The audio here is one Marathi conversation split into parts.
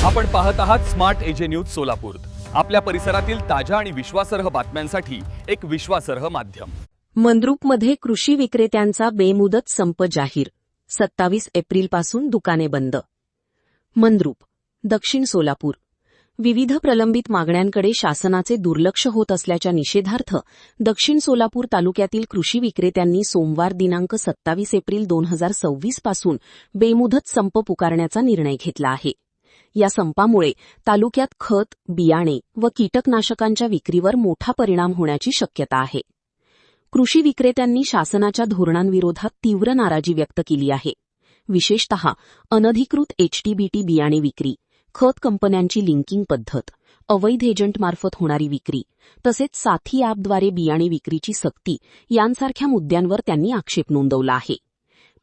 आपण पाहत आहात स्मार्ट एजे न्यूज सोलापूर। आपल्या परिसरातील ताज्या आणि विश्वासार्ह बातम्यांसाठी एक विश्वासार्ह माध्यम। मंद्रुपमध्ये कृषी विक्रेत्यांचा बेमुदत संप जाहीर, 27 एप्रिलपासून दुकाने बंद। मंद्रुप, दक्षिण सोलापूर। विविध प्रलंबित मागण्यांकडे शासनाचे दुर्लक्ष होत असल्याच्या निषेधार्थ दक्षिण सोलापूर तालुक्यातील कृषी विक्रेत्यांनी सोमवार दिनांक 27 एप्रिल 2026 पासून बेमुदत संप पुकारण्याचा निर्णय घेतला आहे। या संपामुळे तालुक्यात खत, बियाणे व कीटकनाशकांच्या विक्रीवर मोठा परिणाम होण्याची शक्यता आहे। कृषी विक्रेत्यांनी शासनाच्या धोरणांविरोधात तीव्र नाराजी व्यक्त केली आहे। विशेषतः अनधिकृत एचटीबीटी बियाणे विक्री, खत कंपन्यांची लिंकिंग पद्धत, अवैध एजंटमार्फत होणारी विक्री तसेच साथी ॲपद्वारे बियाणे विक्रीची सक्ती यांसारख्या मुद्द्यांवर त्यांनी आक्षेप नोंदवला आहे।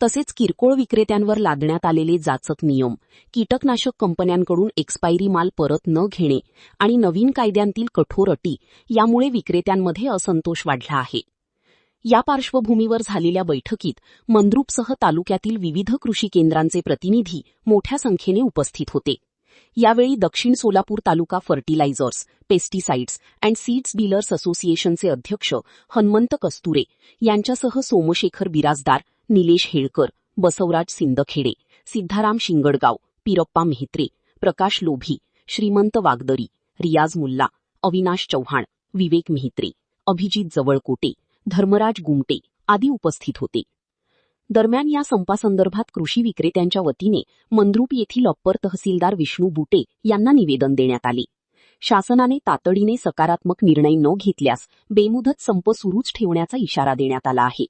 तसेच किरकोळ विक्रेत्यांवर लादण्यात आलेले जाचक नियम, कीटकनाशक कंपन्यांकडून एक्सपायरी माल परत न घेणे आणि नवीन कायद्यांतील कठोर अटी यामुळे विक्रेत्यांमध्ये असंतोष वाढला आहे। या पार्श्वभूमीवर झालेल्या बैठकीत मंद्रुपसह तालुक्यातील विविध कृषी केंद्रांचे प्रतिनिधी मोठ्या संख्येने उपस्थित होते। यावेळी Dakshin Solapur taluka fertilisers, pesticides and seeds dealers असोसिएशनचे अध्यक्ष हनुमंत कस्तुरे यांच्यासह सोमशेखर बिराजदार, निलेश हेळकर, बसवराज सिंदखेडे, सिद्धाराम शिंगडगाव, पिरप्पा मेहत्रे, प्रकाश लोभी, श्रीमंत वागदरी, रियाज मुल्ला, अविनाश चव्हाण, विवेक मेहत्रे, अभिजित जवळकोटे, धर्मराज गुमटे आदी उपस्थित होते। दरम्यान या संपासंदर्भात कृषी विक्रेत्यांच्या वतीने मंद्रुप येथील अप्पर तहसीलदार विष्णू बुटे यांना निवेदन देण्यात आले। शासनाने तातडीने सकारात्मक निर्णय न घेतल्यास बेमुदत संप सुरूच ठेवण्याचा इशारा देण्यात आला आहे।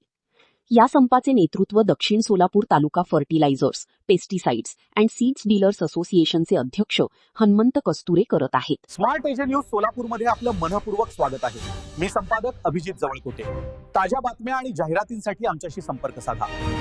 या संपाचे नेतृत्व Dakshin Solapur taluka fertilisers, pesticides and seeds dealers असोसिएशनचे अध्यक्ष हनुमंत कस्तुरे करत आहेत। स्मार्ट एजे न्यूज सोलापूरमध्ये आपलं मनपूर्वक स्वागत आहे। मी संपादक अभिजित जवळकोटे। ताज्या बातम्या आणि जाहिरातींसाठी आमच्याशी संपर्क साधा।